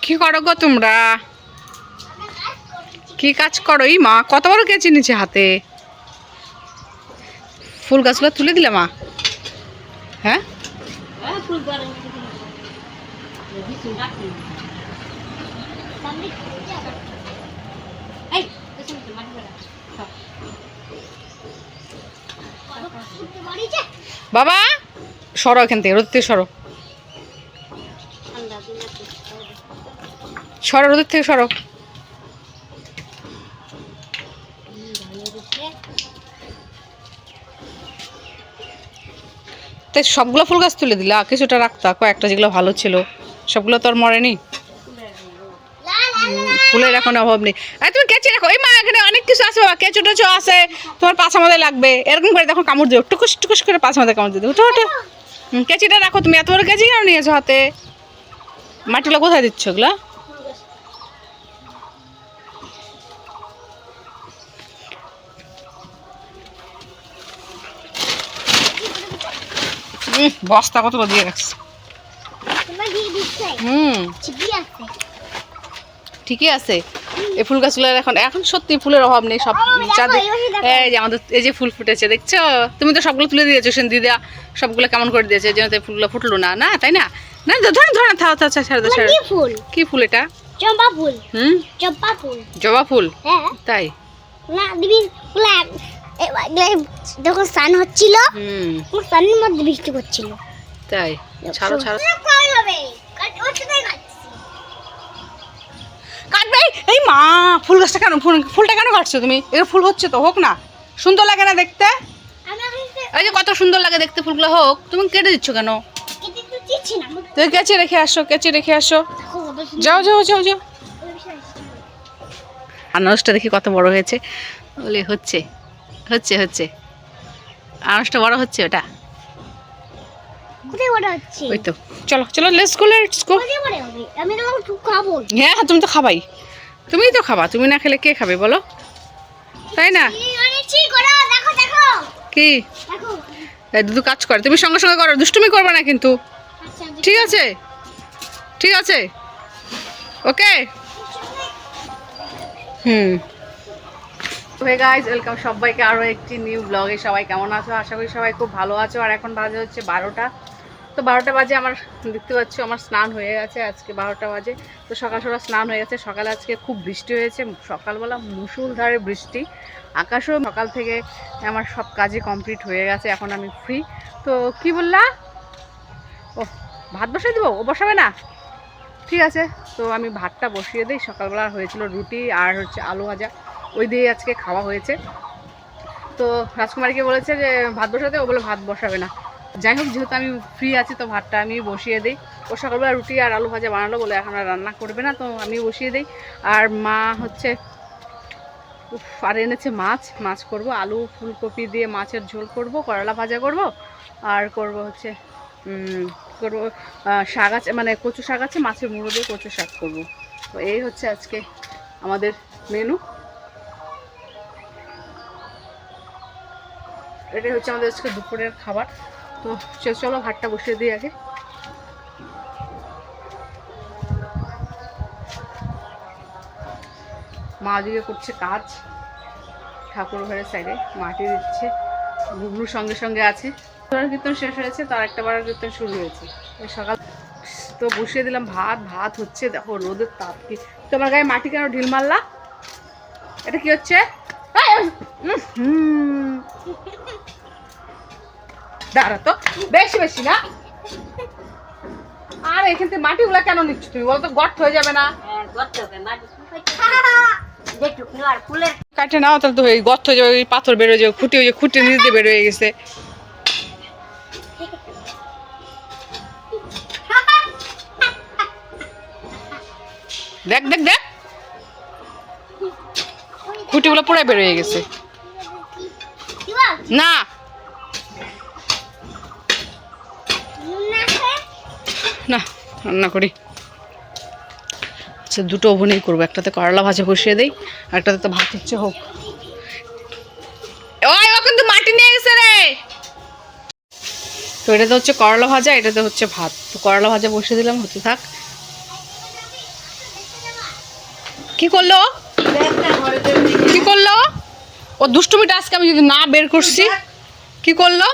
কি করো গো তোমরা? কি কাজ করো? এই মা কত বড় কেচি নিচে হাতে। ফুল গাছগুলো তুলে দিলে মা? হ্যাঁ বাবা সরো এখান থেকে, রোদ থেকে সরো, সরো রোদের থেকে সরো। তাই সবগুলো ফুল গাছ তুলে দিলা? কিছুটা রাখতা, কয়েকটা যেগুলো ভালো ছিল। সবগুলো তো আর মরেনি। ফুলের এখন অভাব নেই। আর তুমি কেচে রাখো। এই মা এখানে অনেক কিছু আছে বাবা, কেঁচো টেচো আছে, তোমার পাছা মাথায় লাগবে। এরকম করে দেখো কামড় দিও, টুকুস টুকুস করে পাছা মাথায় কামড় দিও। উঠো উঠো, কেঁচিটা রাখো। তুমি এত বড় কেঁচি কেন নিয়েছো হাতে? মাটিগুলো কোথায় দিচ্ছ ওগুলা? বস্তা কতগুলো দিয়ে রাখছে। ঠিকই আছে। এই ফুল গাছগুলো এখন এখন সত্যি ফুলের অভাব নেই। সব চাঁদে এই যে আমাদের এই যে ফুল ফুটেছে দেখছো? তুমি তো সবগুলো তুলে দিয়েছো, সেন দিদা সবগুলো কেমন করে দিয়েছে, এই জন্য ফুলগুলো ফুটলো না। না তাই না? না ধরে ধরে থাও থাও, ছেড়ে দাও ছেড়ে দাও। কি ফুল এটা? জবা ফুল। জবা ফুল। জবা ফুল? হ্যাঁ তাই না দিবি ফুল। যখন স্নান হচ্ছিল স্নানের মধ্যে বৃষ্টি করছিল। তাই ছাড়ো ছাড়ো। কাটবে। এই মা ফুল গাছটা কেন, ফুলটা কেন কাটছো তুমি? এর ফুল হচ্ছে তো, হোক না। সুন্দর লাগে না দেখতে? এই যে কত সুন্দর লাগে দেখতে ফুলগুলো, হোক। তুমি কেটে দিচ্ছ কেন? তুমি কেচে রেখে আসো, কেচে রেখে আসো। যাও যাও যাও যাও। আনারসটা দেখি কত বড় হয়েছে। বলে হচ্ছে হচ্ছে হচ্ছে আনারসটা বড় হচ্ছে। ওটা কোথায় বড় হচ্ছে? ওই তো। চলো চলো লেটস গো লেটস গো। আমি তো খাবো। হ্যাঁ তুমি তো খাবাই, তুমিই তো খাবা। তুমি না খেলে কে খাবে বলো, তাই না? কি দুধু কাজ করে, তুমি সঙ্গে সঙ্গে করো, দুষ্টুমি করবে না কিন্তু। ঠিক আছে ঠিক আছে, ওকে। হে গাইস, ওয়েলকাম সবাইকে আরও একটি নিউ ব্লগে। সবাই কেমন আছো? আশা করি সবাই খুব ভালো আছো। আর এখন বাজে হচ্ছে 12টা। তো 12টা বাজে আমার, দেখতে পাচ্ছ আমার স্নান হয়ে গেছে। আজকে 12টা বাজে। তো সকাল সকাল স্নান হয়ে গেছে। সকালে আজকে খুব বৃষ্টি হয়েছে, সকালবেলা মুষলধারে বৃষ্টি। আকাশও সকাল থেকে আমার সব কাজই কমপ্লিট হয়ে গেছে। এখন আমি ফ্রি। তো কি বললা? ও ভাত বসাই দেবো? ও বসাবে না? ঠিক আছে। তো আমি ভাতটা বসিয়ে দিই। সকালবেলা হয়েছিল রুটি আর হচ্ছে আলু ভাজা, ওই দিয়ে আজকে খাওয়া হয়েছে। তো রাজকুমারীকে বলেছে যে ভাত বসাতে, ও বলে ভাত বসাবে না। যাই হোক, যেহেতু আমি ফ্রি আছি তো ভাতটা আমি বসিয়ে দিই। ও সকালবেলা রুটি আর আলু ভাজা বানালো বলে এখন আর রান্না করবে না, তো আমি বসিয়ে দিই। আর মা হচ্ছে আর এনেছে মাছ, মাছ করব, আলু ফুলকপি দিয়ে মাছের ঝোল করব, করলা ভাজা করব, আর করব হচ্ছে করবো শাক আছে, মানে কচু শাক আছে, মাছের মুড়ো দিয়ে কচু শাক করব। তো এই হচ্ছে আজকে আমাদের মেনু। এটাই হচ্ছে আমাদের আজকে দুপুরের খাবার। তো চলো ভাতটা বসিয়ে দিই আগে। মা দিকে করছে কাজ, ঠাকুর ঘরের সাইডে মাটি দিচ্ছে। গুগলুর সঙ্গে সঙ্গে আছে। কীর্তন শেষ হয়েছে, তার একটা বার কীর্তন শুরু হয়েছে ওই সকাল। তো বসিয়ে দিলাম ভাত। ভাত হচ্ছে, দেখো রোদের তাপ কি। তোমার গায়ে মাটি কেন ঢিল মারলা? এটা কি হচ্ছে? দাঁড়া তো, বেশি বেশি না। আর এখান থেকে মাটিগুলা কেন নিচ্ছ তুমি বলো তো? গর্ত হয়ে যাবে না? কাটে নাও তাহলে তো গর্ত হয়ে যাবে, পাথর বেরোয় যাবে, খুঁটি হয়ে যাবে, খুঁটি নিচে বের হয়ে গেছে। দেখ দেখ দেখ, খুঁটিগুলো পুরো বের হয়ে গেছে। না না রান্না করি। আচ্ছা দুটো ওভেনেই করবো, একটাতে করলা ভাজা বসিয়ে দেই, আর একটাতে তো ভাত হচ্ছে হোক। ওই ও কিন্তু মাটি নিয়ে গেছে রে। তো এটাতে হচ্ছে করলা ভাজা, এটাতে হচ্ছে ভাত। তো করলা ভাজা বসিয়ে দিলাম, হতে থাক। কি করলো কি করলো ও দুষ্টুমিটা আজকে আমি যদি না বের করছি কি করলো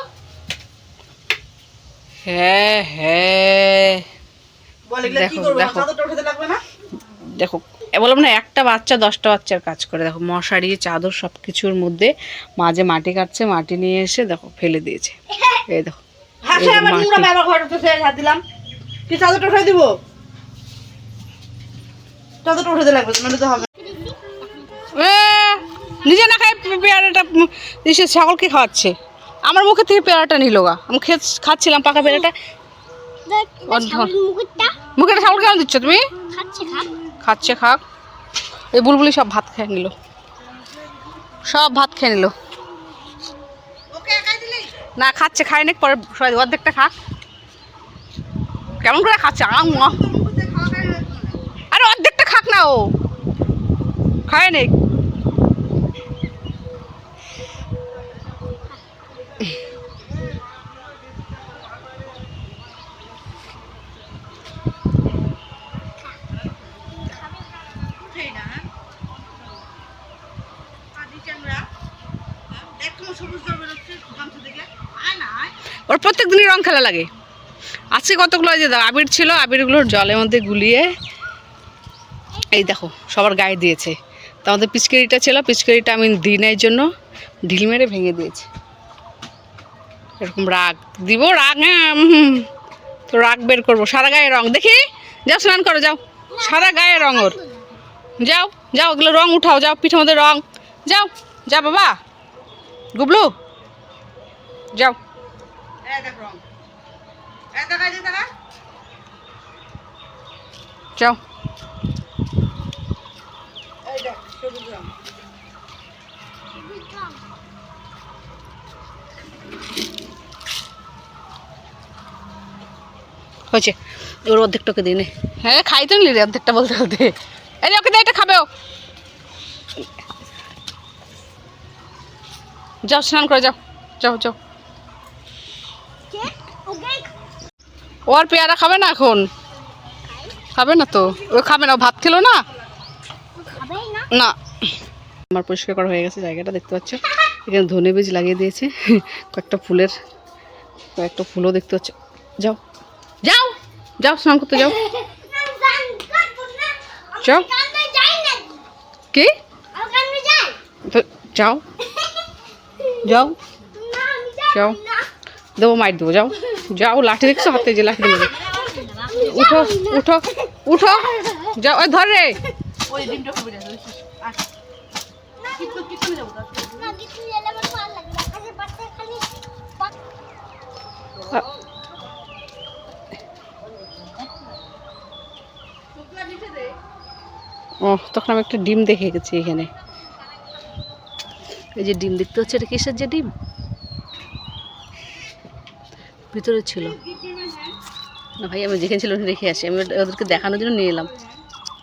হ্যাঁ হ্যাঁ দেখো দেখো দেখো বললাম না একটা বাচ্চা 10টা বাচ্চার কাজ করে দেখো মশারি চাদর সব কিছুর মধ্যে মাঝে মাটি কাটছে মাটি নিয়ে এসে দেখো ফেলে দিয়েছে এই দেখো নিজে না খাই পেয়ারাটা সে ছাগলকে খাওয়াচ্ছে আমার মুখে থেকে পেয়ারাটা নিল গা আমি খাচ্ছিলাম পাকা পেয়ারাটা মুখে ছাগল কেমন দিচ্ছ তুমি খাচ্ছে খাক এই বুলবুলি সব ভাত খেয়ে নিল সব ভাত খেয়ে নিল না খাচ্ছে খায় নাকি পরে অর্ধেকটা খাক কেমন করে খাচ্ছে আরে অর্ধেকটা খাক না ও খায় নাকি ওর প্রত্যেক দিনই রং খেলা লাগে আজকে কতগুলো যে আবির ছিল আবিরগুলোর জলের মধ্যে গুলিয়ে এই দেখো সবার গায়ে দিয়েছে তো আমাদের পিচকারিটা ছিল পিচকারিটা আমি দিনের জন্য ঢিল মেরে ভেঙে দিয়েছি এরকম রাগ দিব রাগ হ্যাঁ তো রাগ বের করবো সারা গায়ে রং দেখি যাও স্নান করো যাও সারা গায়ে রং ওর যাও যাও ওগুলো রং উঠাও যাও পিঠের মধ্যে রং যাও যা বাবা গুবলু যাও যাও হয়েছে ওর অর্ধেকটাকে দিই নে হ্যাঁ খাই তো নিলি রে অর্ধেকটা বলতে বলতে এই ওকে দে এটা খাবে ও যাও স্নান করে যাও যাও যাও ও আর পেয়ারা খাবে না এখন খাবে না তো ও খাবে না ভাত খেলো না না আমার পরিষ্কার করা হয়ে গেছে জায়গাটা দেখতে পাচ্ছ এখানে ধনে বীজ লাগিয়ে দিয়েছে কয়েকটা ফুলও দেখতে পাচ্ছ যাও যাও যাও স্নান করতে যাও যাও কি যাও যাও যাও দেবো মাইর দেবো যাও যাও লাঠি দেখছো হাতে যে লাঠি দেবো উঠো উঠো উঠো যাও ওই ধর রে ও তখন আমি একটা ডিম দেখে গেছি এখানে এই যে ডিম দেখতে হচ্ছে এটা কিসের যে ডিম ভিতরে ছিল না ভাই আমি যেখানে ছিল রেখে আসি আমি ওদেরকে দেখানোর জন্য নিয়ে এলাম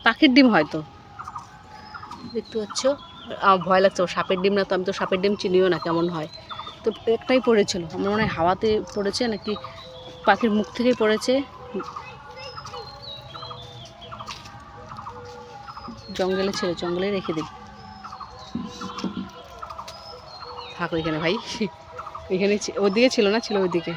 পাখির ডিম হয়তো দেখতে পাচ্ছ আমার ভয় লাগছে সাপের ডিম না তো আমি তো সাপের ডিম চিনিও না কেমন হয় তো একটাই পড়েছিল আমার মনে হয় হাওয়াতে পড়েছে নাকি পাখির মুখ থেকেই পড়েছে জঙ্গলে ছিল জঙ্গলে রেখে দিই থাকো এখানে ভাই এখানে ওদিকে ছিল না ছিল ওইদিকে